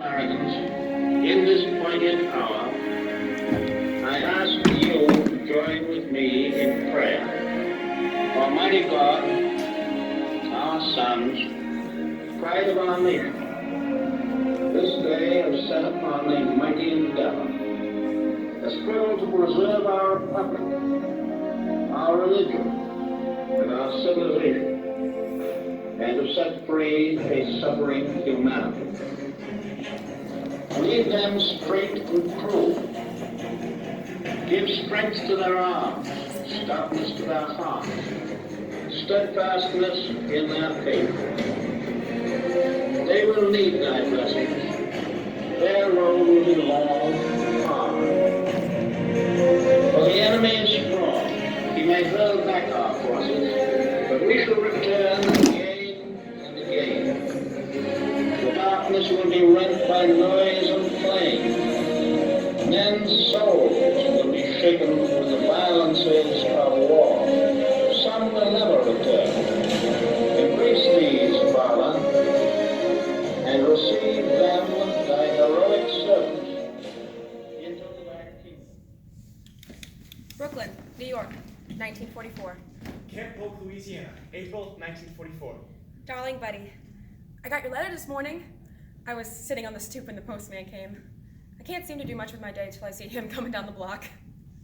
Americans, in this pointed hour, I ask you to join with me in prayer. Almighty God, our sons, pride of our nation, this day have set upon the mighty endeavor, a struggle to preserve our republic, our religion, and our civilization, and to set free a suffering humanity. Lead them straight and true. Give strength to their arms, stoutness to their hearts, steadfastness in their faith. They will need thy blessings. Their road will be long and hard. For the enemy is strong. He may hurl back our forces, but we shall return again and again. The darkness will be rent by noise and flame. Men's souls will be shaken with the violences of war. Some will never return. Embrace these, Father, and receive them, thy heroic servants, into thy kingdom. Brooklyn, New York, 1944. Camp Polk, Louisiana, April 1944. Darling Buddy, I got your letter this morning. I was sitting on the stoop when the postman came. I can't seem to do much with my day till I see him coming down the block.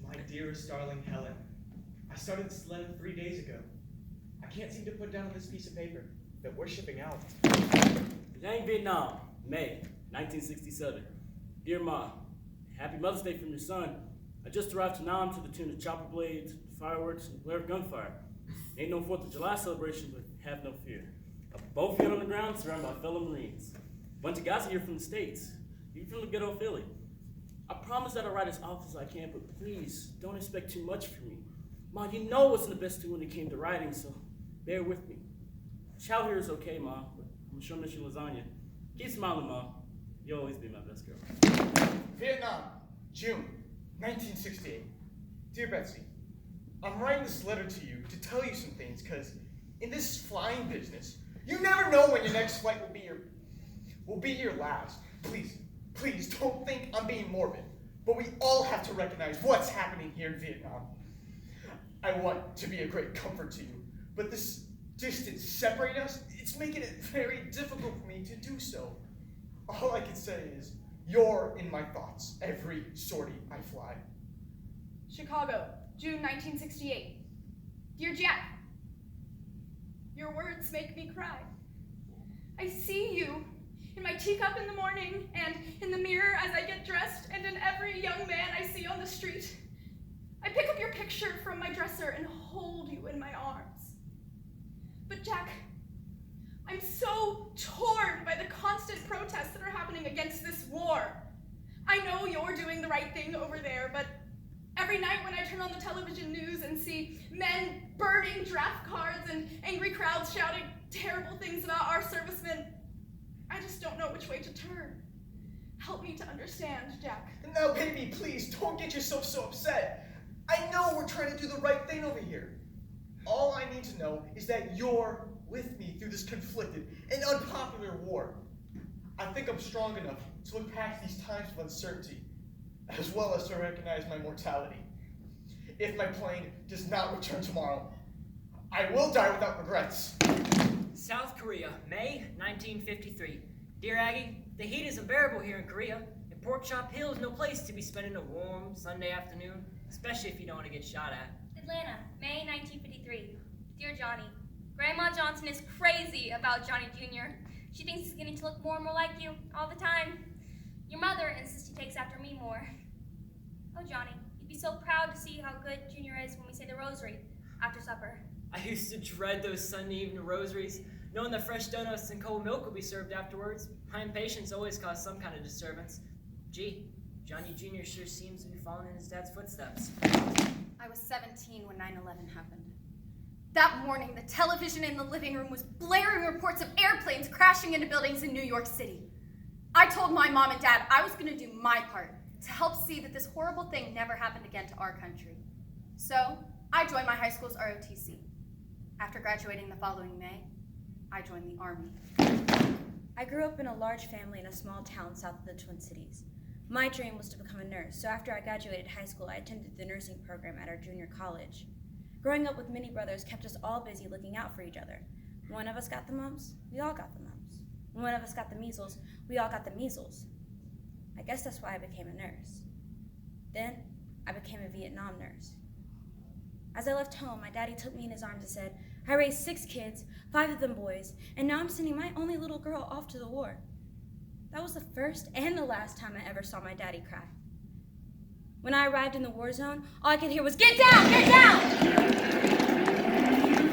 My dearest darling Helen, I started this letter 3 days ago. I can't seem to put down on this piece of paper that we're shipping out. Yang Vietnam, May 1967. Dear Ma, happy Mother's Day from your son. I just arrived to Nam to the tune of chopper blades, fireworks, and glare of gunfire. Ain't no 4th of July celebration, but have no fear. Both feet on the ground, surrounded by fellow Marines. Bunch of guys here from the States, even from the good old Philly. I promise that I'll write as often as I can, but please don't expect too much from me. Ma, you know what's in the best too when it came to writing, so bear with me. Chow here is okay, Ma, but I'm sure miss your lasagna. Keep smiling, Ma. You'll always be my best girl. Vietnam, June 1968. Dear Betsy, I'm writing this letter to you to tell you some things, because in this flying business, you never know when your next flight will be your last. Please don't think I'm being morbid, but we all have to recognize what's happening here in Vietnam. I want to be a great comfort to you, but this distance separating us, it's making it very difficult for me to do so. All I can say is, you're in my thoughts every sortie I fly. Chicago, June 1968. Dear Jack, your words make me cry. I see you in my teacup in the morning and in the mirror as I get dressed and in every young man I see on the street. I pick up your picture from my dresser and hold you in my arms. But Jack, I'm so torn by the constant protests that are happening against this war. I know you're doing the right thing over there, but every night when I turn on the television news and see men burning draft cards and angry crowds shouting terrible things about our servicemen, I just don't know which way to turn. Help me to understand, Jack. No, baby, please, don't get yourself so upset. I know we're trying to do the right thing over here. All I need to know is that you're with me through this conflicted and unpopular war. I think I'm strong enough to look past these times of uncertainty, as well as to recognize my mortality. If my plane does not return tomorrow, I will die without regrets. South Korea, May 1953. Dear Aggie, the heat is unbearable here in Korea, and Pork Chop Hill is no place to be spending a warm Sunday afternoon, especially if you don't want to get shot at. Atlanta, May 1953. Dear Johnny, Grandma Johnson is crazy about Johnny Jr. She thinks he's getting to look more and more like you all the time. Your mother insists he takes after me more. Oh, Johnny, you'd be so proud to see how good Junior is when we say the rosary after supper. I used to dread those Sunday evening rosaries, knowing that fresh donuts and cold milk would be served afterwards. My impatience always caused some kind of disturbance. Gee, Johnny Jr. sure seems to be following in his dad's footsteps. I was 17 when 9/11 happened. That morning, the television in the living room was blaring reports of airplanes crashing into buildings in New York City. I told my mom and dad I was going to do my part to help see that this horrible thing never happened again to our country. So I joined my high school's ROTC. After graduating the following May, I joined the Army. I grew up in a large family in a small town south of the Twin Cities. My dream was to become a nurse, so after I graduated high school, I attended the nursing program at our junior college. Growing up with many brothers kept us all busy looking out for each other. One of us got the mumps, we all got the mumps. One of us got the measles, we all got the measles. I guess that's why I became a nurse. Then, I became a Vietnam nurse. As I left home, my daddy took me in his arms and said, I raised 6 kids, 5 of them boys, and now I'm sending my only little girl off to the war. That was the first and the last time I ever saw my daddy cry. When I arrived in the war zone, all I could hear was, "Get down! Get down!"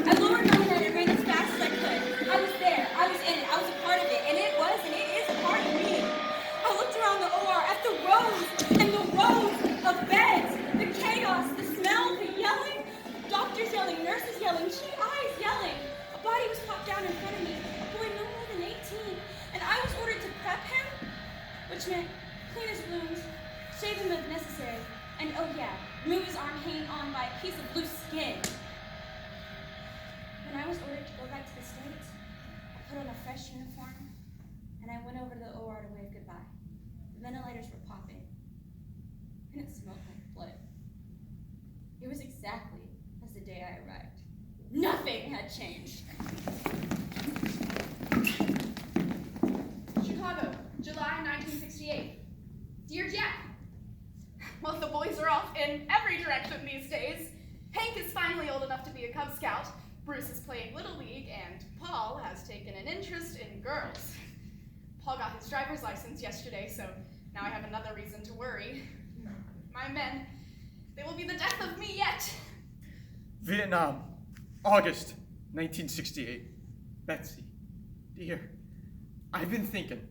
I lowered my head and ran as fast as I could. I was there. I was in it. I was a part of it. And it was, and it is a part of me. I looked around the OR at the rows and the rows of beds, the chaos, the smell, the yelling, doctors yelling, nurses yelling, GIs yelling. A body was popped down in front of me, a boy no more than 18, and I was ordered to prep him, which meant clean his wounds, shave him if necessary, and oh yeah, move his arm hanging on by a piece of loose skin. When I was ordered to go back to the States, I put on a fresh uniform, and I went over to the OR to wave goodbye. The ventilators were popping, and it smelled like blood. It was exactly as the day I arrived. Nothing had changed. Chicago, July 1968. Dear Jack, well, the boys are off in every direction these days. Hank is finally old enough to be a Cub Scout. Bruce is playing Little League, and Paul has taken an interest in girls. Paul got his driver's license yesterday, so now I have another reason to worry. My men, they will be the death of me yet. Vietnam, August 1968. Betsy, dear, I've been thinking,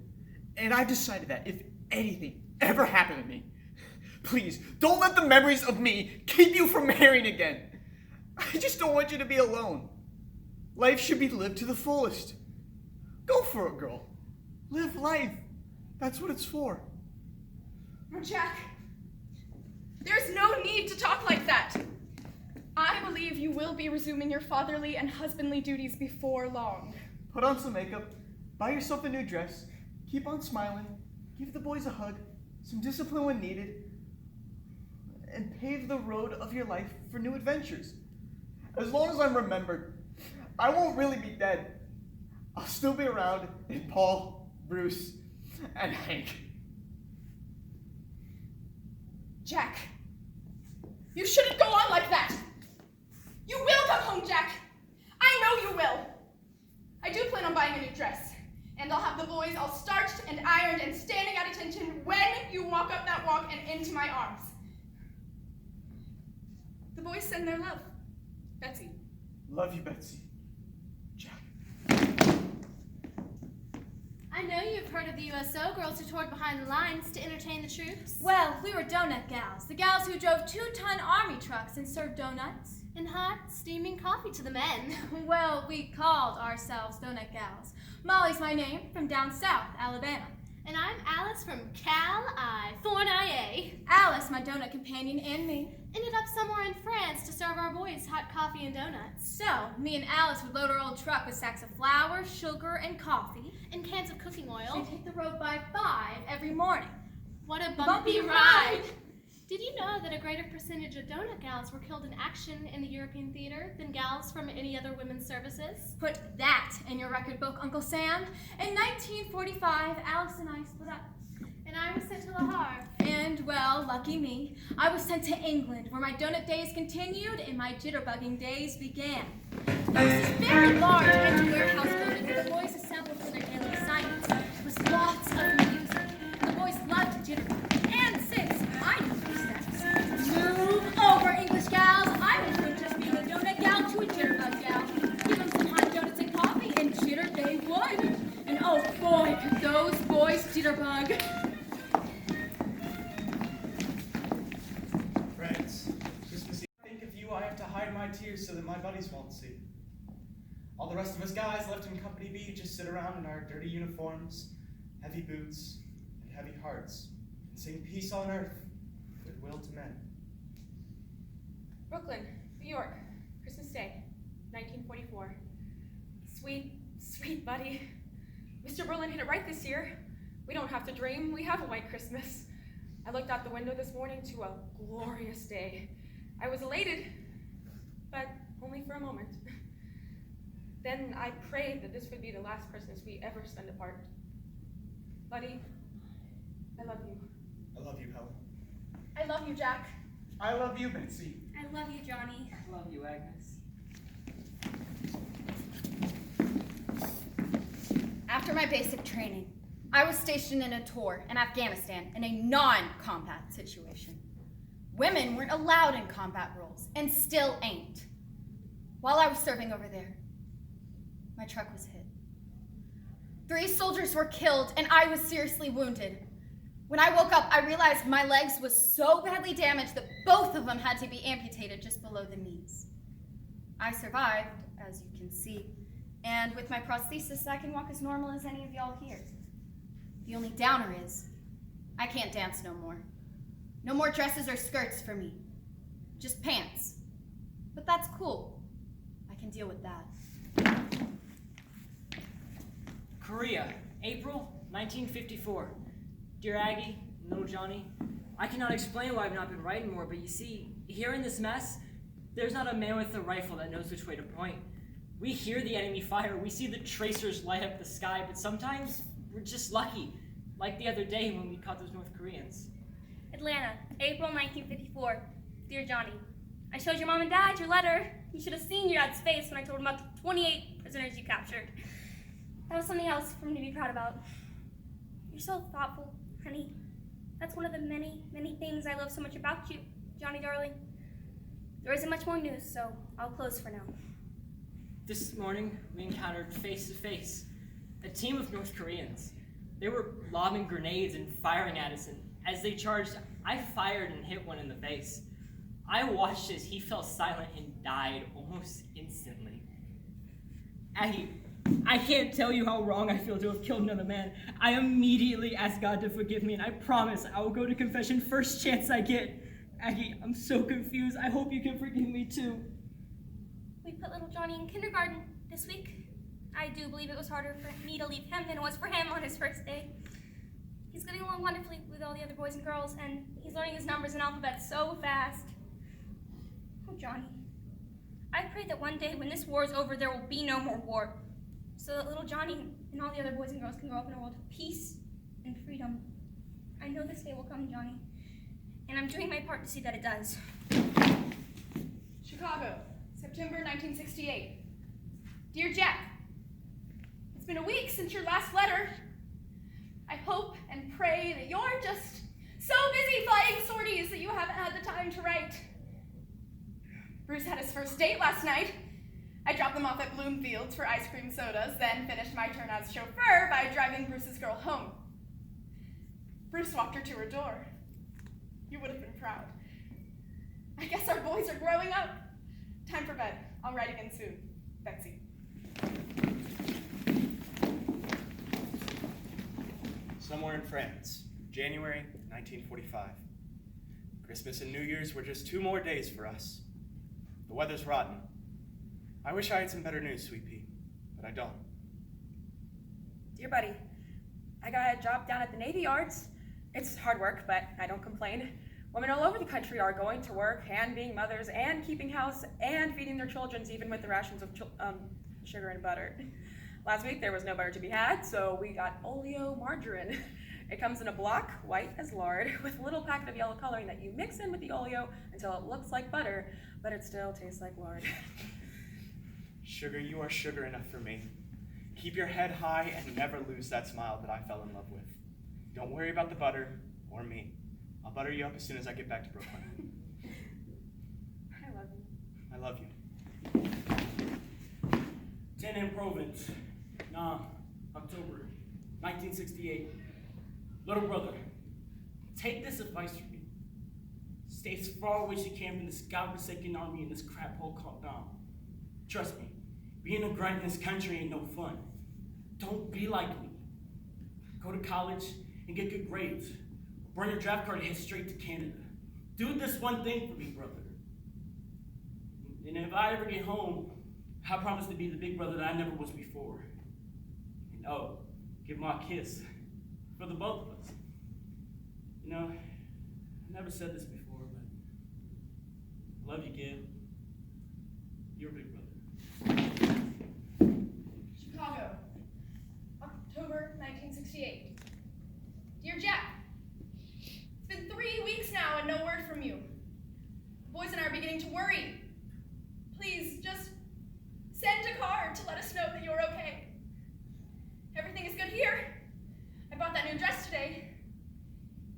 and I've decided that if anything ever happened to me, please don't let the memories of me keep you from marrying again. I just don't want you to be alone. Life should be lived to the fullest. Go for it, girl. Live life. That's what it's for. Oh, Jack, there's no need to talk like that. I believe you will be resuming your fatherly and husbandly duties before long. Put on some makeup, buy yourself a new dress, keep on smiling, give the boys a hug, some discipline when needed, and pave the road of your life for new adventures. As long as I'm remembered, I won't really be dead. I'll still be around in Paul, Bruce, and Hank. Jack, you shouldn't go on like that. You will come home, Jack. I know you will. I do plan on buying a new dress, and I'll have the boys all starched and ironed and standing at attention when you walk up that walk and into my arms. The boys send their love. Betsy. Love you, Betsy. Jack. I know you've heard of the USO girls who toured behind the lines to entertain the troops. Well, we were donut gals, the gals who drove 2-ton army trucks and served donuts. And hot, steaming coffee to the men. Well, we called ourselves donut gals. Molly's my name, from down south, Alabama. And I'm Alice from Thorn IA. Alice, my donut companion, and me. Ended up somewhere in France to serve our boys hot coffee and donuts. So, me and Alice would load our old truck with sacks of flour, sugar, and coffee. And cans of cooking oil. And take the road by 5 every morning. What a bumpy ride! Did you know that a greater percentage of donut gals were killed in action in the European theater than gals from any other women's services? Put that in your record book, Uncle Sam. In 1945, Alice and I split up. And I was sent to Le Havre. And, well, lucky me, I was sent to England, where my donut days continued and my jitterbugging days began. There was this very large empty warehouse building where the boys assembled for their daily assignments. There was lots of music, and the boys loved to jitterbug. And since I knew these steps, move over, English gals. I went from just being a donut gal to a jitterbug gal. Give them some hot donuts and coffee, and jitter they would. And oh boy, could those boys jitterbug. I have to hide my tears so that my buddies won't see. All the rest of us guys left in Company B just sit around in our dirty uniforms, heavy boots, and heavy hearts, and sing peace on earth, goodwill to men. Brooklyn, New York, Christmas Day, 1944. Sweet, sweet buddy. Mr. Berlin hit it right this year. We don't have to dream. We have a white Christmas. I looked out the window this morning to a glorious day. I was elated, but only for a moment. Then I prayed that this would be the last Christmas we ever spend apart. Buddy, I love you. I love you, Helen. I love you, Jack. I love you, Betsy. I love you, Johnny. I love you, Agnes. After my basic training, I was stationed in a tour in Afghanistan in a non-combat situation. Women weren't allowed in combat roles, and still ain't. While I was serving over there, my truck was hit. 3 soldiers were killed, and I was seriously wounded. When I woke up, I realized my legs was so badly damaged that both of them had to be amputated just below the knees. I survived, as you can see, and with my prosthesis, I can walk as normal as any of y'all here. The only downer is, I can't dance no more. No more dresses or skirts for me. Just pants. But that's cool. I can deal with that. Korea, April 1954. Dear Aggie, little Johnny, I cannot explain why I've not been writing more, but you see, here in this mess, there's not a man with a rifle that knows which way to point. We hear the enemy fire, we see the tracers light up the sky, but sometimes we're just lucky, like the other day when we caught those North Koreans. Atlanta, April 1954. Dear Johnny, I showed your mom and dad your letter. You should have seen your dad's face when I told him about the 28 prisoners you captured. That was something else for me to be proud about. You're so thoughtful, honey. That's one of the many, many things I love so much about you, Johnny darling. There isn't much more news, so I'll close for now. This morning, we encountered face to face a team of North Koreans. They were lobbing grenades and firing at us, and as they charged, I fired and hit one in the face. I watched as he fell silent and died almost instantly. Aggie, I can't tell you how wrong I feel to have killed another man. I immediately asked God to forgive me, and I promise I will go to confession first chance I get. Aggie, I'm so confused. I hope you can forgive me too. We put little Johnny in kindergarten this week. I do believe it was harder for me to leave him than it was for him on his first day. He's getting along wonderfully with all the other boys and girls, and he's learning his numbers and alphabet so fast. Oh, Johnny. I pray that one day when this war is over, there will be no more war, so that little Johnny and all the other boys and girls can grow up in a world of peace and freedom. I know this day will come, Johnny, and I'm doing my part to see that it does. Chicago, September 1968. Dear Jack, it's been a week since your last letter. I hope and pray that you're just so busy flying sorties that you haven't had the time to write. Bruce had his first date last night. I dropped them off at Bloomfield's for ice cream sodas, then finished my turn as chauffeur by driving Bruce's girl home. Bruce walked her to her door. You would have been proud. I guess our boys are growing up. Time for bed. I'll write again soon. Betsy. Somewhere in France, January 1945. Christmas and New Year's were just 2 more days for us. The weather's rotten. I wish I had some better news, Sweet Pea, but I don't. Dear buddy, I got a job down at the Navy Yards. It's hard work, but I don't complain. Women all over the country are going to work and being mothers and keeping house and feeding their children, even with the rations of sugar and butter. Last week there was no butter to be had, so we got oleo margarine. It comes in a block, white as lard, with a little packet of yellow coloring that you mix in with the oleo until it looks like butter, but it still tastes like lard. Sugar, you are sugar enough for me. Keep your head high and never lose that smile that I fell in love with. Don't worry about the butter or me. I'll butter you up as soon as I get back to Brooklyn. I love you. I love you. 10 in Provence, October 1968. Little brother, take this advice from me. Stay as far away as you can from this godforsaken army and this crap hole called Dom. Trust me, being a grunt in this country ain't no fun. Don't be like me. Go to college and get good grades. Burn your draft card and head straight to Canada. Do this one thing for me, brother. And if I ever get home, I promise to be the big brother that I never was before. And oh, give Ma a kiss for the both of us. You know, I never said this before, but I love you, Gib. You're a big brother. Chicago, October 1968. Dear Jack, it's been 3 weeks now and no word from you. The boys and I are beginning to worry. Please, just send a card to let us know that you're okay. Everything is good here. I bought that new dress today.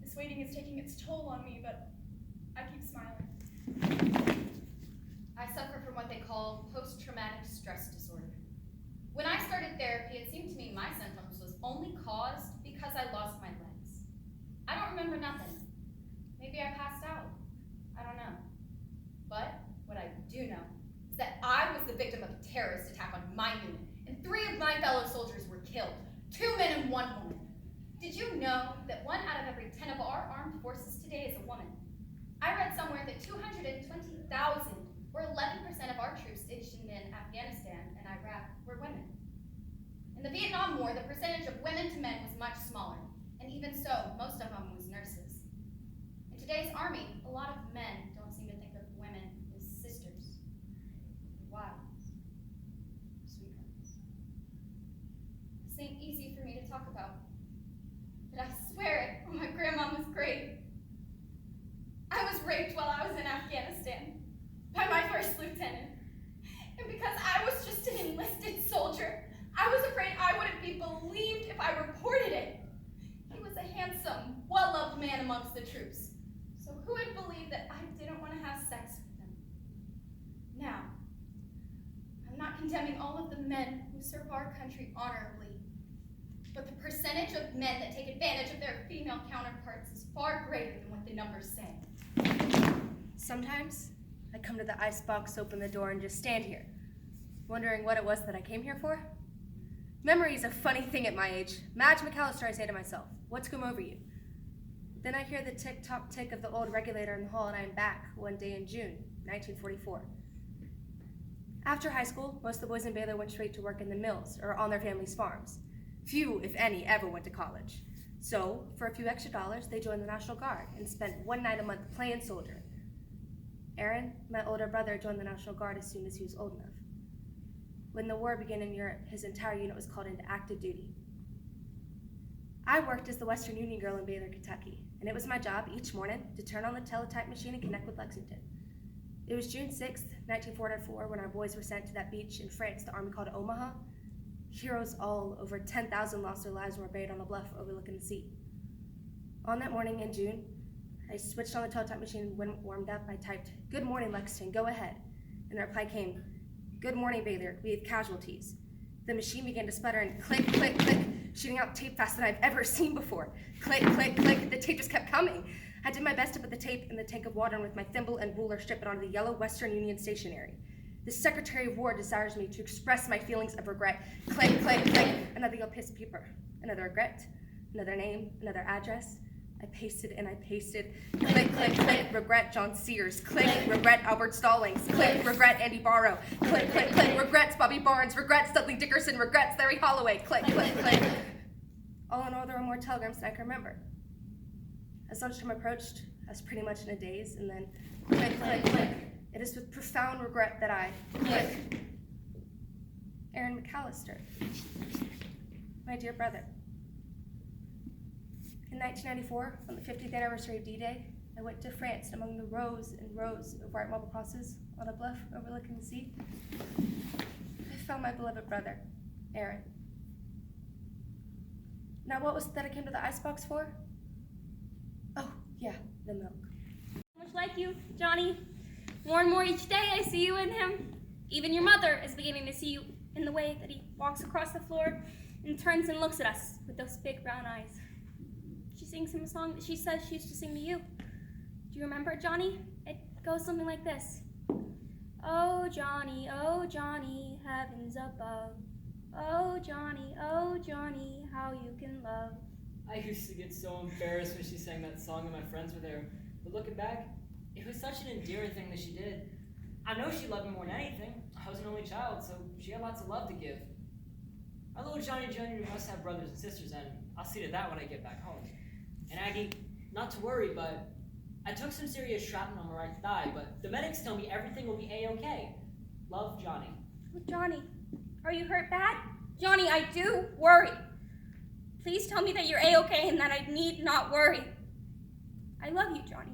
This waiting is taking its toll on me, but I keep smiling. I suffer from what they call post-traumatic stress disorder. When I started therapy, it seemed to me my symptoms was only caused because I lost my legs. I don't remember nothing. Maybe I passed out. I don't know. But what I do know is that I was the victim of a terrorist attack on my unit, and 3 of my fellow soldiers were killed, 2 men and 1 woman. Did you know that 1 out of every 10 of our armed forces today is a woman? I read somewhere that 220,000, or 11% of our troops stationed in Afghanistan and Iraq were women. In the Vietnam War, the percentage of women to men was much smaller, and even so, most of them was nurses. In today's army, a lot of men don't seem to think of women as sisters, wives, sweethearts. This ain't easy for me to talk about, but I swear it on my grandmama's grave. I was raped while I was in Afghanistan by my first lieutenant. And because I was just an enlisted soldier, I was afraid I wouldn't be believed if I reported it. He was a handsome, well-loved man amongst the troops. So who would believe that I didn't want to have sex with him? Now, I'm not condemning all of the men who serve our country honorably, but the percentage of men that take advantage of their female counterparts is far greater than what the numbers say. Sometimes I come to the icebox, open the door, and just stand here, wondering what it was that I came here for. Memory's a funny thing at my age. Madge McAllister, I say to myself, what's come over you? Then I hear the tick-tock tick of the old regulator in the hall, and I'm back one day in June, 1944. After high school, most of the boys in Baylor went straight to work in the mills or on their family's farms. Few, if any, ever went to college. So, for a few extra dollars, they joined the National Guard and spent 1 night a month playing soldier. Aaron, my older brother, joined the National Guard as soon as he was old enough. When the war began in Europe, his entire unit was called into active duty. I worked as the Western Union girl in Baylor, Kentucky, and it was my job each morning to turn on the teletype machine and connect with Lexington. It was June 6th, 1944, when our boys were sent to that beach in France the Army called Omaha. Heroes all, over 10,000 lost their lives and were buried on a bluff overlooking the sea. On that morning in June, I switched on the teletype machine, and when it warmed up, I typed, "Good morning, Lexington, go ahead." And the reply came, "Good morning, Baylor, we have casualties." The machine began to sputter and click, click, click, shooting out tape faster than I've ever seen before. Click, click, click, the tape just kept coming. I did my best to put the tape in the tank of water and with my thimble and ruler strip it onto the yellow Western Union stationery. The Secretary of War desires me to express my feelings of regret. Click, click, click, another yellow piece of paper. Another regret, another name, another address. I pasted and I pasted. Click, click, click, regret John Sears. Click, regret Albert Stallings. Click, regret Andy Barrow. Click, click, click, regrets Bobby Barnes. Regrets Dudley Dickerson. Regrets Larry Holloway. Click, click, click. All in all, there were more telegrams than I can remember. As lunchtime approached, I was pretty much in a daze, and then click, click, click. It is with profound regret that I click. Aaron McAllister, my dear brother. In 1994, on the 50th anniversary of D-Day, I went to France, and among the rows and rows of white marble crosses on a bluff overlooking the sea, I found my beloved brother, Aaron. Now, what was it that I came to the icebox for? Oh, yeah, the milk. Much like you, Johnny. More and more each day I see you in him. Even your mother is beginning to see you in the way that he walks across the floor and turns and looks at us with those big brown eyes. She sings him a song that she says she used to sing to you. Do you remember it, Johnny? It goes something like this. Oh, Johnny, heavens above. Oh, Johnny, how you can love. I used to get so embarrassed when she sang that song and my friends were there. But looking back, it was such an endearing thing that she did. I know she loved me more than anything. I was an only child, so she had lots of love to give. Although Uncle Johnny Jr. must have brothers and sisters, and I'll see to that when I get back home. And Aggie, not to worry, but I took some serious shrapnel on my right thigh, but the medics tell me everything will be A-okay. Love, Johnny. Oh, Johnny, are you hurt bad? Johnny, I do worry. Please tell me that you're A-okay and that I need not worry. I love you, Johnny.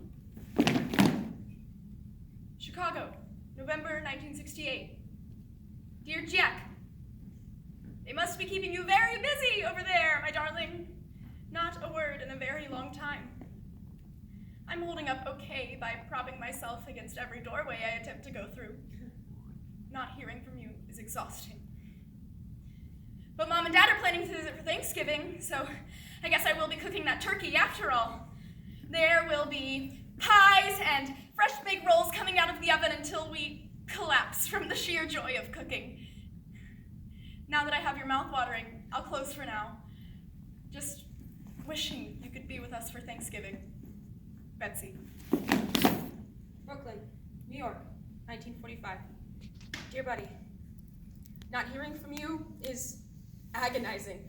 Chicago, November 1968. Dear Jack, they must be keeping you very busy over there, my darling. Not a word in a very long time. I'm holding up okay by propping myself against every doorway I attempt to go through. Not hearing from you is exhausting. But Mom and Dad are planning to visit for Thanksgiving, so I guess I will be cooking that turkey after all. There will be pies and fresh baked rolls coming out of the oven until we collapse from the sheer joy of cooking. Now that I have your mouth watering, I'll close for now. Just wishing you could be with us for Thanksgiving. Betsy. Brooklyn, New York, 1945. Dear buddy, not hearing from you is agonizing.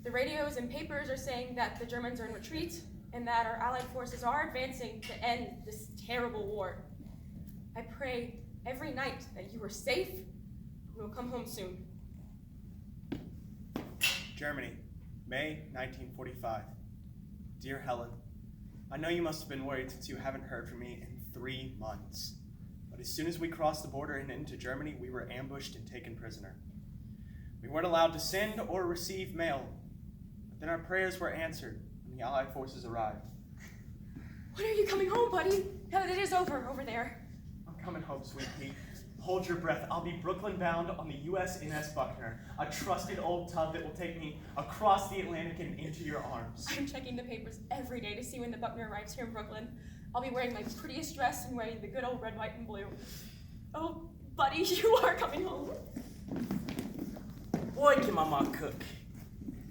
The radios and papers are saying that the Germans are in retreat and that our Allied forces are advancing to end this terrible war. I pray every night that you are safe and will come home soon. Germany, May 1945. Dear Helen, I know you must have been worried since you haven't heard from me in 3 months. But as soon as we crossed the border and into Germany, we were ambushed and taken prisoner. We weren't allowed to send or receive mail, but then our prayers were answered when the Allied forces arrived. When are you coming home, buddy? Now that it is over there. I'm coming home, sweet pea. Hold your breath. I'll be Brooklyn bound on the USNS Buckner, a trusted old tub that will take me across the Atlantic and into your arms. I'm checking the papers every day to see when the Buckner arrives here in Brooklyn. I'll be wearing my prettiest dress and wearing the good old red, white, and blue. Oh, buddy, you are coming home. Boy, can my mom cook.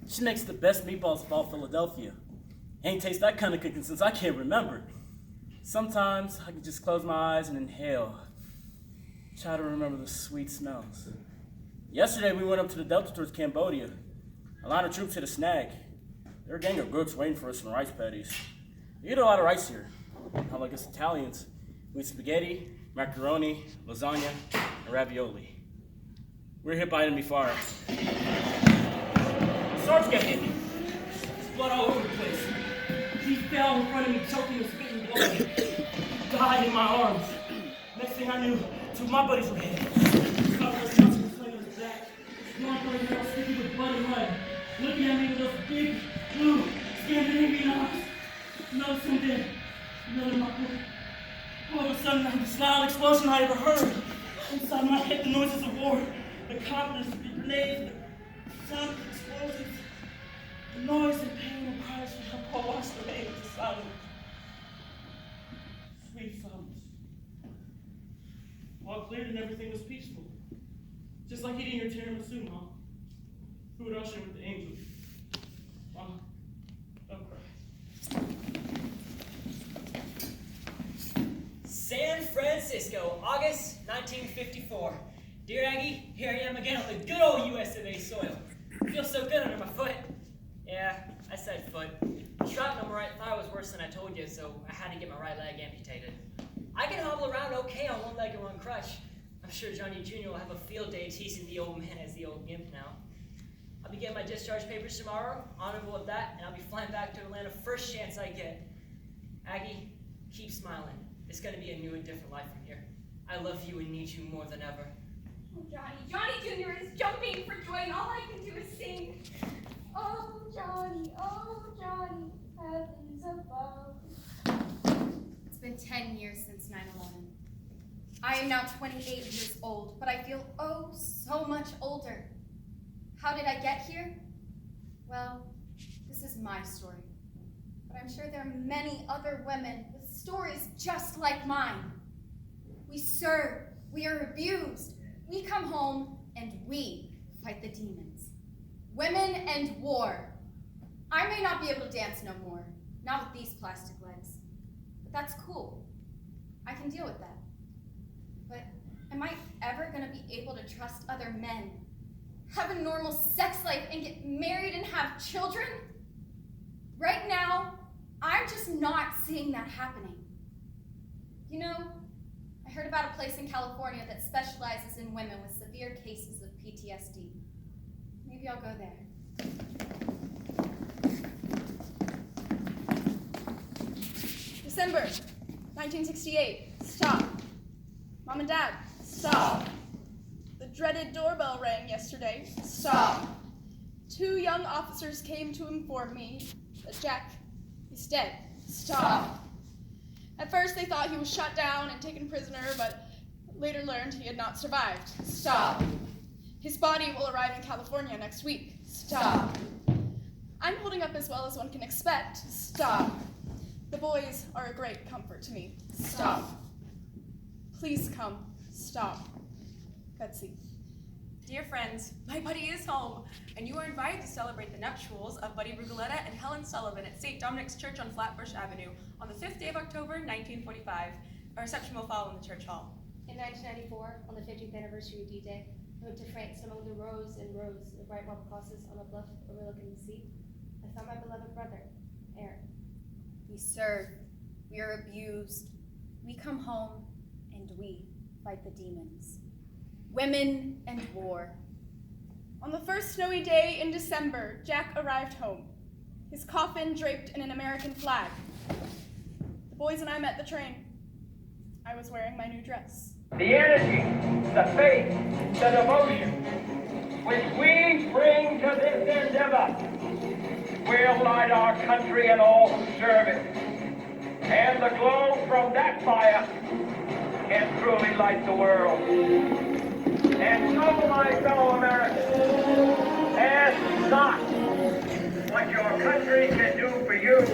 She makes the best meatballs of all Philadelphia. Ain't tasted that kind of cooking since I can't remember. Sometimes I can just close my eyes and inhale. Try to remember the sweet smells. Yesterday we went up to the Delta towards Cambodia. A lot of troops hit a snag. There were a gang of gooks waiting for us in rice paddies. We eat a lot of rice here. Not like us Italians. We eat spaghetti, macaroni, lasagna, and ravioli. We're hit by enemy fire. Sarge got hit. There's blood all over the place. He fell in front of me, choking and spitting blood. He died in my arms. Next thing I knew, two of my buddies were hit. Scott was touching his leg on his back. One buddy now sticky with blood and mud, looking at me with those big, blue, Scandinavian eyes. Another son dead. Another in my book. All of a sudden, I heard the most loud explosion I ever heard. Inside my head, the noises of war. The copters, the grenades, the sound of explosions. The noise and pain and cries from my poor washed away with the silence. Sweet silence. All cleared and everything was peaceful. Just like eating your tiramisu, Mom. Food usher with the angels. Mom, don't cry. San Francisco, August 1954. Dear Aggie, here I am again on the good old US of A soil. Feels so good under my foot. Yeah, I said foot. Shrapnel on my right thigh was worse than I told you, so I had to get my right leg amputated. I can hobble around okay on one leg and one crutch. I'm sure Johnny Jr. will have a field day teasing the old man as the old gimp now. I'll be getting my discharge papers tomorrow, honorable of that, and I'll be flying back to Atlanta first chance I get. Aggie, keep smiling. It's gonna be a new and different life from here. I love you and need you more than ever. Oh, Johnny Jr. is jumping for joy, and all I can do is sing. Oh, Johnny, heavens above. It's been 10 years since 9/11. I am now 28 years old, but I feel oh so much older. How did I get here? Well, this is my story. But I'm sure there are many other women with stories just like mine. We serve, we are abused, we come home, and we fight the demons. Women and war. I may not be able to dance no more, not with these plastic legs. But that's cool. I can deal with that. But am I ever gonna be able to trust other men? have a normal sex life, and get married and have children? Right now, I'm just not seeing that happening. You know, I heard about a place in California that specializes in women with severe cases of PTSD. Maybe I'll go there. December 1968. Stop. Mom and Dad, stop. The dreaded doorbell rang yesterday. Stop. 2 young officers came to inform me that Jack is dead. Stop. At first they thought he was shot down and taken prisoner, but later learned he had not survived. Stop. His body will arrive in California next week. Stop. I'm holding up as well as one can expect. Stop. The boys are a great comfort to me. Stop. Please come. Stop. Betsy. Dear friends, my buddy is home, and you are invited to celebrate the nuptials of Buddy Brugoletta and Helen Sullivan at St. Dominic's Church on Flatbush Avenue on the 5th day of October, 1945. A reception will follow in the church hall. In 1994, on the 50th anniversary of D-Day, I went to France, and among the rows and rows of bright marble crosses on a bluff overlooking the sea, I found my beloved brother, Aaron. We serve, we are abused, we come home, and we fight the demons. Women and war. On the first snowy day in December, Jack arrived home, his coffin draped in an American flag. The boys and I met the train. I was wearing my new dress. The energy, the faith, the devotion which we bring to this endeavor will light our country and all who serve it. And the glow from that fire can truly light the world. And so, my fellow Americans, ask not what your country can do for you,